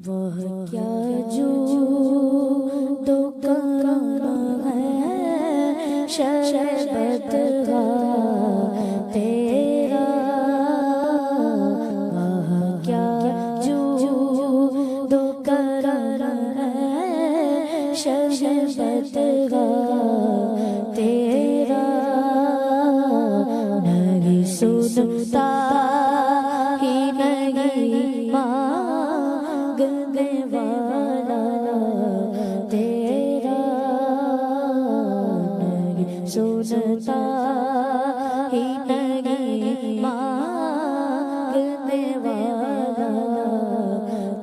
वह क्या जो दो करना है शरबत का तेरा। वह क्या जो दो करना है शरबत का तेरा। नहीं सुनता ही नहीं मांगने वाला तेरा। नहीं सुनता ही नहीं मांगने वाला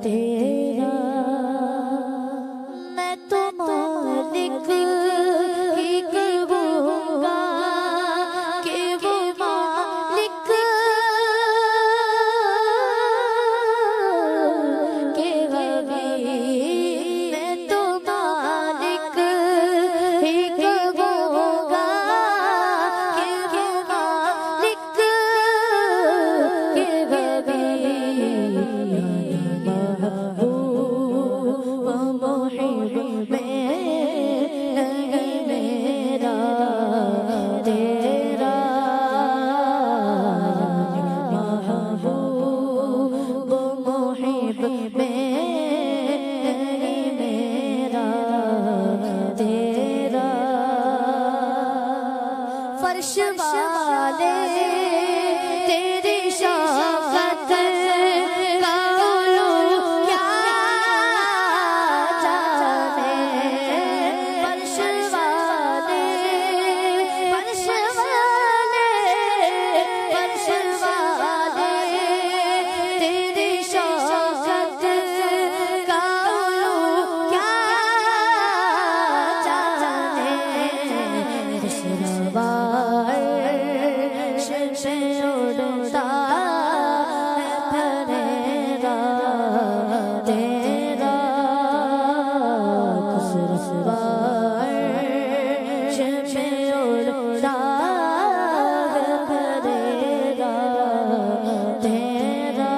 तेरा। मैं तो मालिक ही कहूँगा कि वो मालिक के मैं तो मालिक ही कहूँगा कि वो मालिक के महबूब मुहिब में नहीं मेरा तेरा। महबूब मुहिब में नहीं मेरा तेरा। फर्श वाले तेरी शौकत का उलू क्या जाने। फर्श वाले फर्श वाले फर्श वाले तेरी शौकत का उलू क्या जाने। खुशरवाए से उड़ता है फरेरा तेरा। खुशरवाए से उड़ता है फरेरा तेरा।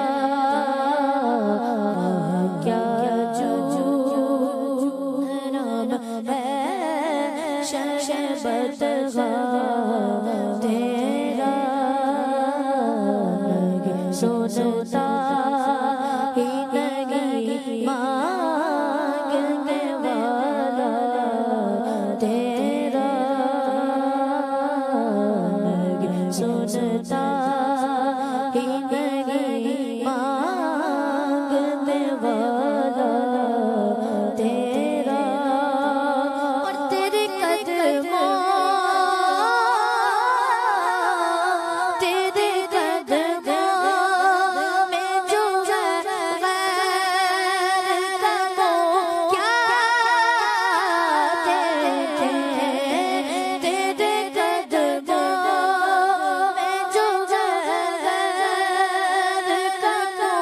क्या जो नाम है शरबत का तेरा। नहीं सुनता ही नहीं मांगने वाला तेरा। नहीं सुनता ही नहीं मांगने वाला तेरा। और तेरे कदमों तेरे कदमों में जो है गैर का वो क्या देखे। तेरे कदमों में जो है गैर का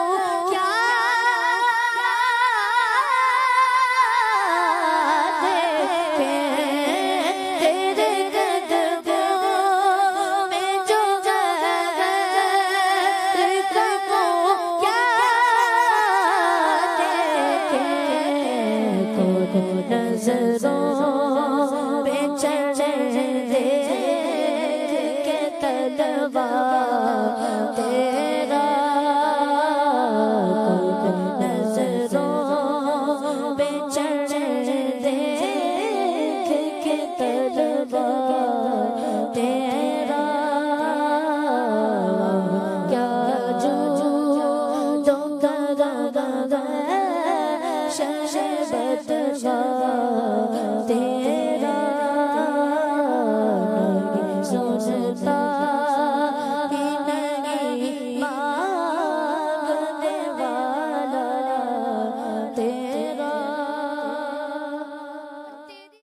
वो क्या देखे। तेरे कदमों में जो है गैर का वो क्या देखे। को नजरों पे चढ़े देख के तलवा तेरा। को नजरों पे चढ़े देख के तलवा तेरा। क्या जो तो शरबत का